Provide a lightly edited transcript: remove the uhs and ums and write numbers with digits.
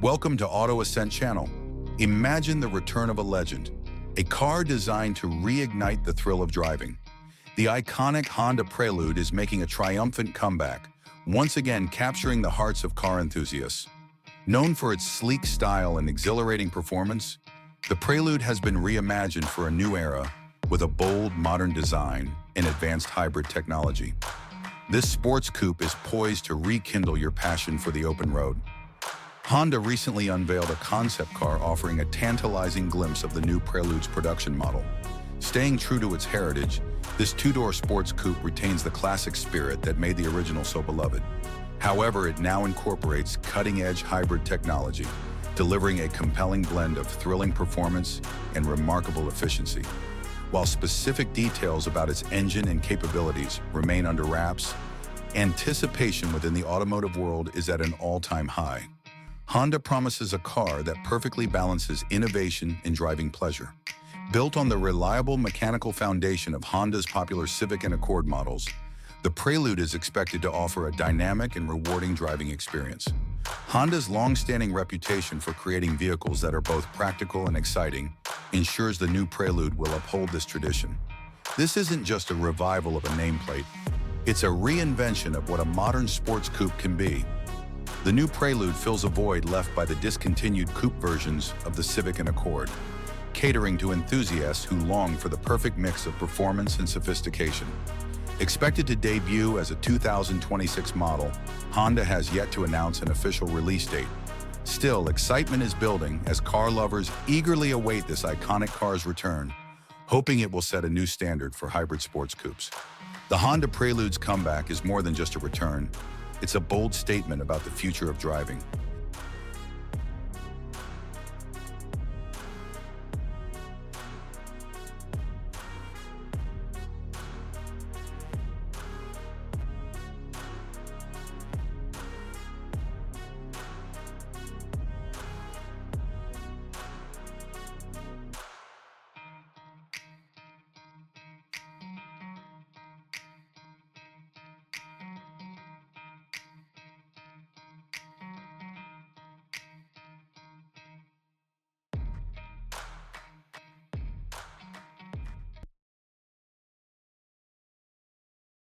Welcome to Auto Ascent Channel. Imagine the return of a legend, a car designed to reignite the thrill of driving. The iconic Honda Prelude is making a triumphant comeback, once again capturing the hearts of car enthusiasts. Known for its sleek style and exhilarating performance, the Prelude has been reimagined for a new era with a bold, modern design and advanced hybrid technology. This sports coupe is poised to rekindle your passion for the open road. Honda recently unveiled a concept car offering a tantalizing glimpse of the new Prelude's production model. Staying true to its heritage, this two-door sports coupe retains the classic spirit that made the original so beloved. However, it now incorporates cutting-edge hybrid technology, delivering a compelling blend of thrilling performance and remarkable efficiency. While specific details about its engine and capabilities remain under wraps, anticipation within the automotive world is at an all-time high. Honda promises a car that perfectly balances innovation and driving pleasure. Built on the reliable mechanical foundation of Honda's popular Civic and Accord models, the Prelude is expected to offer a dynamic and rewarding driving experience. Honda's long-standing reputation for creating vehicles that are both practical and exciting ensures the new Prelude will uphold this tradition. This isn't just a revival of a nameplate, it's a reinvention of what a modern sports coupe can be. The new Prelude fills a void left by the discontinued coupe versions of the Civic and Accord, catering to enthusiasts who long for the perfect mix of performance and sophistication. Expected to debut as a 2026 model, Honda has yet to announce an official release date. Still, excitement is building as car lovers eagerly await this iconic car's return, hoping it will set a new standard for hybrid sports coupes. The Honda Prelude's comeback is more than just a return. It's a bold statement about the future of driving.